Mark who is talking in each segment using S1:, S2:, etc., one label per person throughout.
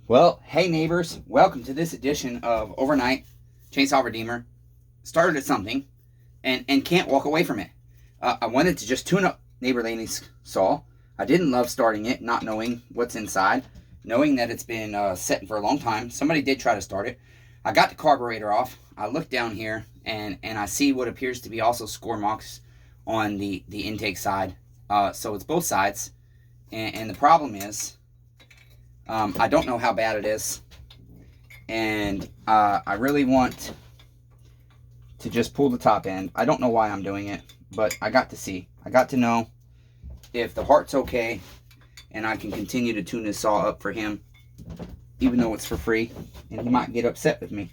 S1: Well, hey neighbors, welcome to this edition of Overnight Chainsaw Redeemer. Started at something and can't walk away from it. I wanted to just tune up neighbor Laney's saw. I didn't love starting it, not knowing what's inside, knowing that it's been sitting for a long time. Somebody did try to start it. I got the carburetor off. I look down here and I see what appears to be also score marks on the intake side. So it's both sides. And the problem is, I don't know how bad it is, and I really want to just pull the top end. I don't know why I'm doing it, but I got to see. I got to know if the heart's okay, and I can continue to tune this saw up for him, even though it's for free, and he might get upset with me,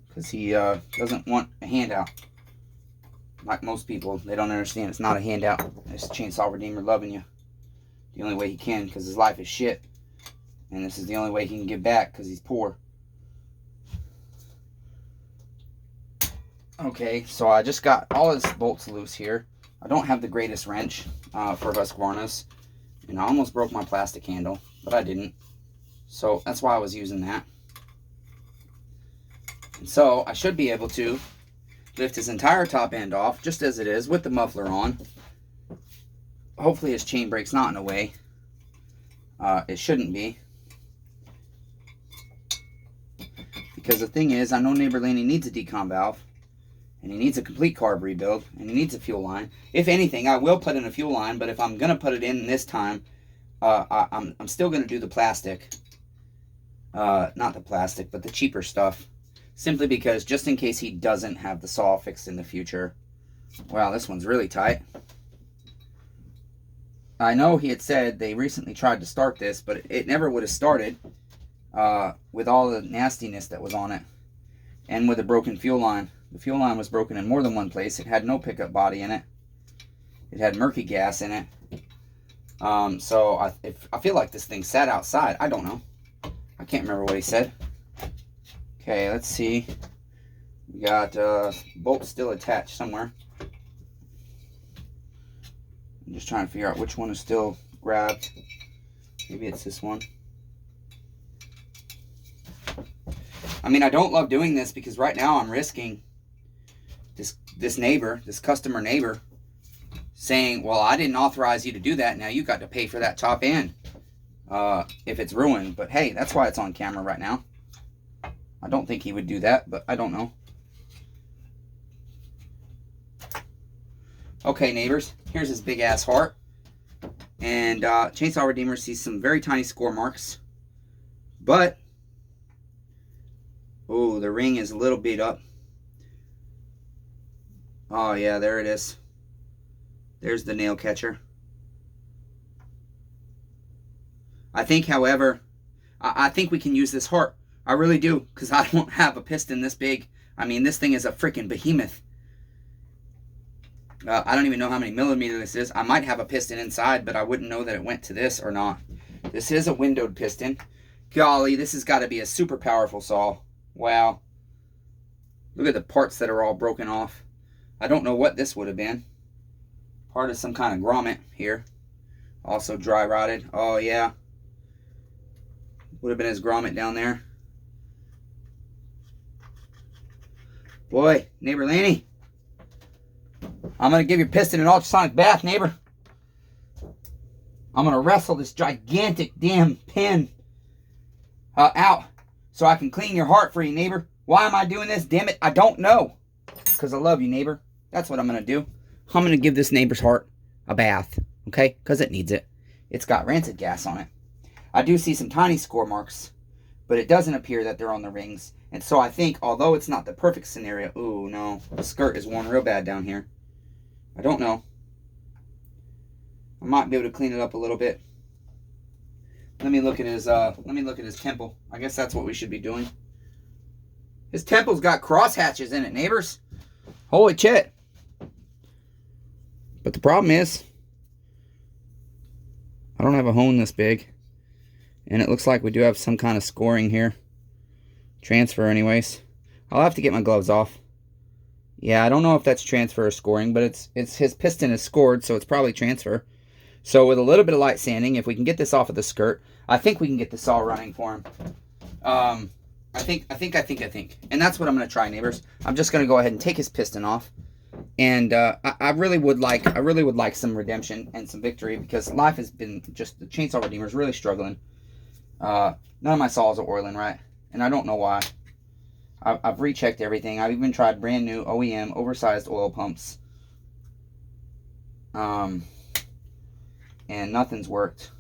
S1: because he doesn't want a handout. Like most people, they don't understand it's not a handout. It's Chainsaw Redeemer loving you the only way he can, because his life is shit, and this is the only way he can give back because he's poor. Okay, so I just got all his bolts loose here. I don't have the greatest wrench for husqvarnas, and I almost broke my plastic handle, but I didn't, so that's why I was using that. And so I should be able to lift his entire top end off just as it is with the muffler on. Hopefully his chain brake's not in the way. It shouldn't be. Because the thing is, I know neighbor Lanny needs a decom valve. And he needs a complete carb rebuild. And he needs a fuel line. If anything, I will put in a fuel line. But if I'm going to put it in this time, I'm still going to do the plastic. Not the plastic, but the cheaper stuff. Simply because, just in case he doesn't have the saw fixed in the future. Wow, this one's really tight. I know he had said they recently tried to start this, but it never would have started with all the nastiness that was on it. And with a broken fuel line. The fuel line was broken in more than one place. It had no pickup body in it. It had murky gas in it. So I feel like this thing sat outside. I don't know. I can't remember what he said. Okay, let's see. We got bolts still attached somewhere. I'm just trying to figure out which one is still grabbed. Maybe it's this one. I mean, I don't love doing this because right now I'm risking this neighbor, this customer neighbor, saying, well, I didn't authorize you to do that. Now you got to pay for that top end if it's ruined. But hey, that's why it's on camera right now. I don't think he would do that, but I don't know. Okay, neighbors, here's his big ass heart. And Chainsaw Redeemer sees some very tiny score marks. But, oh, the ring is a little beat up. Oh, yeah, there it is. There's the nail catcher. I think, however, I think we can use this heart. I really do, because I don't have a piston this big. I mean, this thing is a freaking behemoth. I don't even know how many millimeters this is. I might have a piston inside, but I wouldn't know that it went to this or not. This is a windowed piston. Golly, this has got to be a super powerful saw. Wow. Look at the parts that are all broken off. I don't know what this would have been. Part of some kind of grommet here. Also dry rotted. Oh, yeah. Would have been his grommet down there. Boy, neighbor Lanny. I'm going to give your piston an ultrasonic bath, neighbor. I'm going to wrestle this gigantic damn pin out so I can clean your heart for you, neighbor. Why am I doing this? Damn it, I don't know. Because I love you, neighbor. That's what I'm going to do. I'm going to give this neighbor's heart a bath, okay? Because it needs it. It's got rancid gas on it. I do see some tiny score marks, but it doesn't appear that they're on the rings. And so I think, although it's not the perfect scenario, ooh, no, the skirt is worn real bad down here. I don't know. I might be able to clean it up a little bit. Let me look at his temple. I guess that's what we should be doing. His temple's got cross hatches in it, neighbors. Holy shit. But the problem is, I don't have a hone this big. And it looks like we do have some kind of scoring here. Transfer anyways. I'll have to get my gloves off. Yeah, I don't know if that's transfer or scoring, but it's his piston is scored, so it's probably transfer. So with a little bit of light sanding, if we can get this off of the skirt, I think we can get the saw running for him. I think. And that's what I'm going to try, neighbors. I'm just going to go ahead and take his piston off. And I really would like some redemption and some victory, because life has been just, the Chainsaw Redeemer is really struggling. None of my saws are oiling right, and I don't know why. I've rechecked everything. I've even tried brand new OEM oversized oil pumps. And nothing's worked.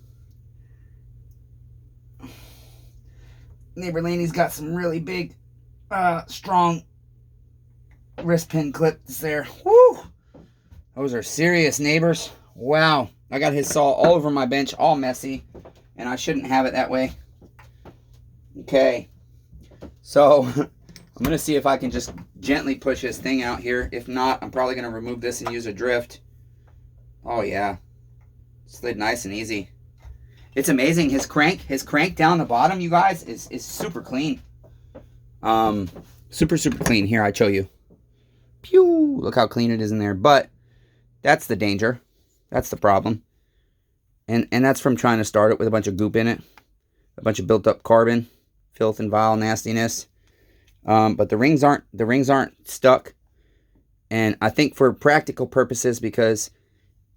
S1: Neighbor Laney's got some really big, strong wrist pin clips there. Woo! Those are serious, neighbors. Wow. I got his saw all over my bench, all messy, and I shouldn't have it that way. Okay. So, I'm going to see if I can just gently push his thing out here. If not, I'm probably going to remove this and use a drift. Oh, yeah. Slid nice and easy. It's amazing. His crank down the bottom, you guys, is super clean. Super clean. Here, I show you. Pew! Look how clean it is in there. But that's the danger. That's the problem. And that's from trying to start it with a bunch of goop in it. A bunch of built up carbon, filth and vile nastiness. But the rings aren't stuck. And I think for practical purposes, because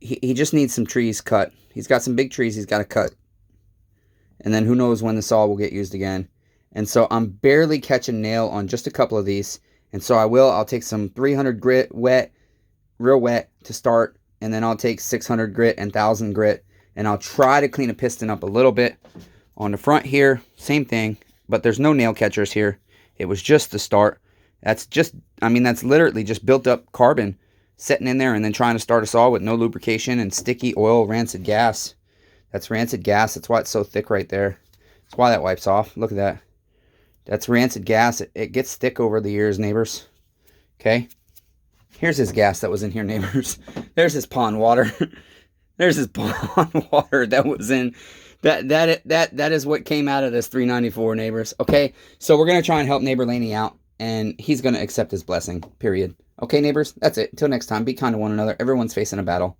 S1: he just needs some trees cut. He's got some big trees he's got to cut. And then who knows when the saw will get used again. And so I'm barely catching nail on just a couple of these. And so I'll take some 300 grit wet, real wet to start. And then I'll take 600 grit and 1000 grit. And I'll try to clean a piston up a little bit. On the front here, same thing. But there's no nail catchers here. It was just the start. That's literally just built up carbon sitting in there and then trying to start a saw with no lubrication and sticky oil, rancid gas. That's rancid gas. That's why it's so thick right there. That's why that wipes off. Look at that. That's rancid gas. It gets thick over the years, neighbors. Okay. Here's his gas that was in here, neighbors. There's his pond water. There's his pond water that was in. That is what came out of this 394, neighbors. Okay. So we're going to try and help neighbor Laney out, and he's going to accept his blessing, period. Okay, neighbors? That's it. Until next time, be kind to one another. Everyone's facing a battle.